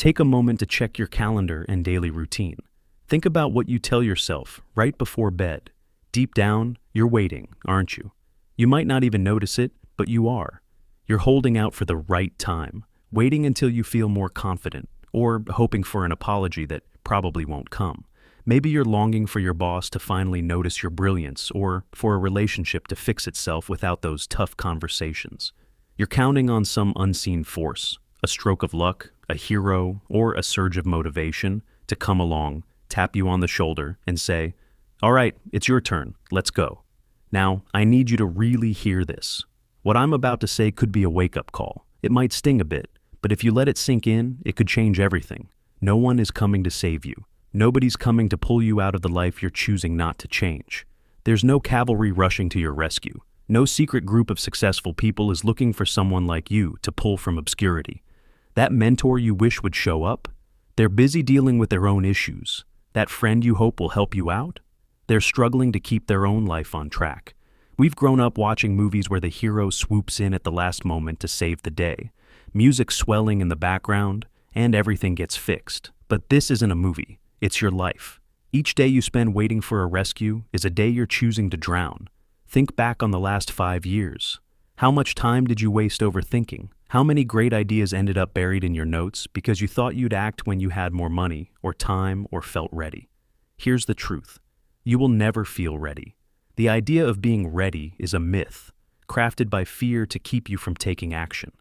Take a moment to check your calendar and daily routine. Think about what you tell yourself right before bed. Deep down, you're waiting, aren't you? You might not even notice it, but you are. You're holding out for the right time, waiting until you feel more confident, or hoping for an apology that probably won't come. Maybe you're longing for your boss to finally notice your brilliance, or for a relationship to fix itself without those tough conversations. You're counting on some unseen force, a stroke of luck, a hero, or a surge of motivation to come along, tap you on the shoulder, and say, "All right, it's your turn, let's go." Now, I need you to really hear this. What I'm about to say could be a wake-up call. It might sting a bit, but if you let it sink in, it could change everything. No one is coming to save you. Nobody's coming to pull you out of the life you're choosing not to change. There's no cavalry rushing to your rescue. No secret group of successful people is looking for someone like you to pull from obscurity. That mentor you wish would show up? They're busy dealing with their own issues. That friend you hope will help you out? They're struggling to keep their own life on track. We've grown up watching movies where the hero swoops in at the last moment to save the day. Music swelling in the background, and everything gets fixed. But this isn't a movie. It's your life. Each day you spend waiting for a rescue is a day you're choosing to drown. Think back on the last 5 years. How much time did you waste overthinking? How many great ideas ended up buried in your notes because you thought you'd act when you had more money, or time, or felt ready? Here's the truth. You will never feel ready. The idea of being ready is a myth, crafted by fear to keep you from taking action.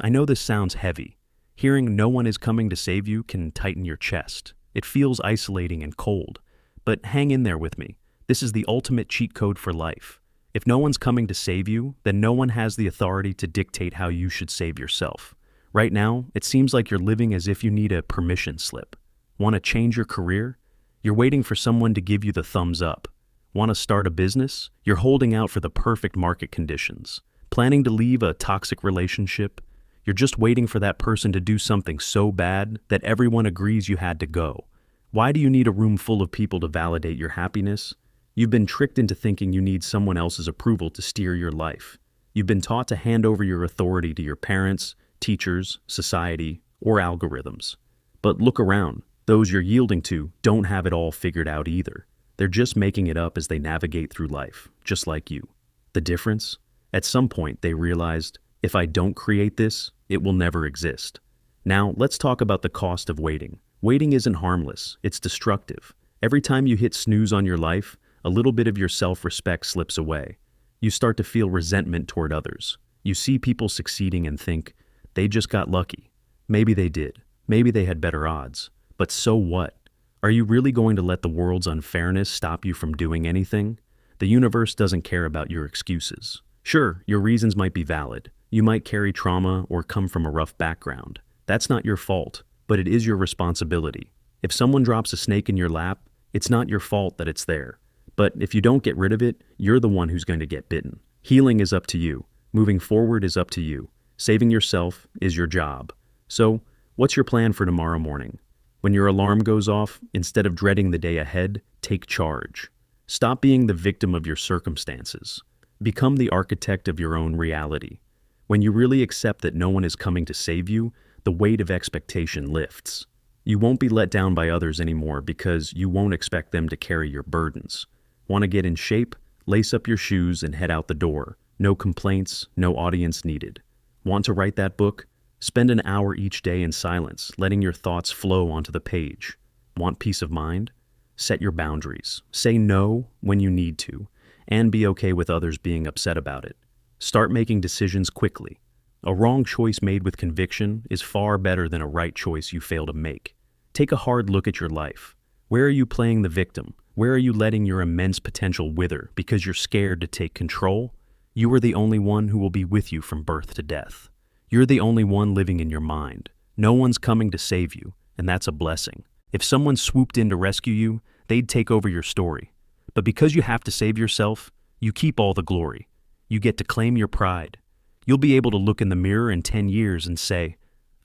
I know this sounds heavy. Hearing no one is coming to save you can tighten your chest. It feels isolating and cold. But hang in there with me. This is the ultimate cheat code for life. If no one's coming to save you, then no one has the authority to dictate how you should save yourself. Right now, it seems like you're living as if you need a permission slip. Want to change your career? You're waiting for someone to give you the thumbs up. Want to start a business? You're holding out for the perfect market conditions. Planning to leave a toxic relationship? You're just waiting for that person to do something so bad that everyone agrees you had to go. Why do you need a room full of people to validate your happiness? You've been tricked into thinking you need someone else's approval to steer your life. You've been taught to hand over your authority to your parents, teachers, society, or algorithms. But look around. Those you're yielding to don't have it all figured out either. They're just making it up as they navigate through life, just like you. The difference? At some point, they realized, if I don't create this, it will never exist. Now, let's talk about the cost of waiting. Waiting isn't harmless, it's destructive. Every time you hit snooze on your life, a little bit of your self-respect slips away. You start to feel resentment toward others. You see people succeeding and think, they just got lucky. Maybe they did. Maybe they had better odds. But so what? Are you really going to let the world's unfairness stop you from doing anything? The universe doesn't care about your excuses. Sure, your reasons might be valid. You might carry trauma or come from a rough background. That's not your fault, but it is your responsibility. If someone drops a snake in your lap, it's not your fault that it's there. But if you don't get rid of it, you're the one who's going to get bitten. Healing is up to you. Moving forward is up to you. Saving yourself is your job. So, what's your plan for tomorrow morning? When your alarm goes off, instead of dreading the day ahead, take charge. Stop being the victim of your circumstances. Become the architect of your own reality. When you really accept that no one is coming to save you, the weight of expectation lifts. You won't be let down by others anymore because you won't expect them to carry your burdens. Want to get in shape? Lace up your shoes and head out the door. No complaints, no audience needed. Want to write that book? Spend an hour each day in silence, letting your thoughts flow onto the page. Want peace of mind? Set your boundaries. Say no when you need to, and be okay with others being upset about it. Start making decisions quickly. A wrong choice made with conviction is far better than a right choice you fail to make. Take a hard look at your life. Where are you playing the victim? Where are you letting your immense potential wither because you're scared to take control? You are the only one who will be with you from birth to death. You're the only one living in your mind. No one's coming to save you, and that's a blessing. If someone swooped in to rescue you, they'd take over your story. But because you have to save yourself, you keep all the glory. You get to claim your pride. You'll be able to look in the mirror in 10 years and say,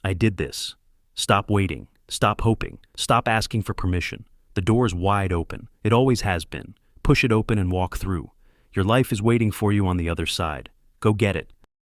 I did this. Stop waiting. Stop hoping. Stop asking for permission. The door's wide open. It always has been. Push it open and walk through. Your life is waiting for you on the other side. Go get it.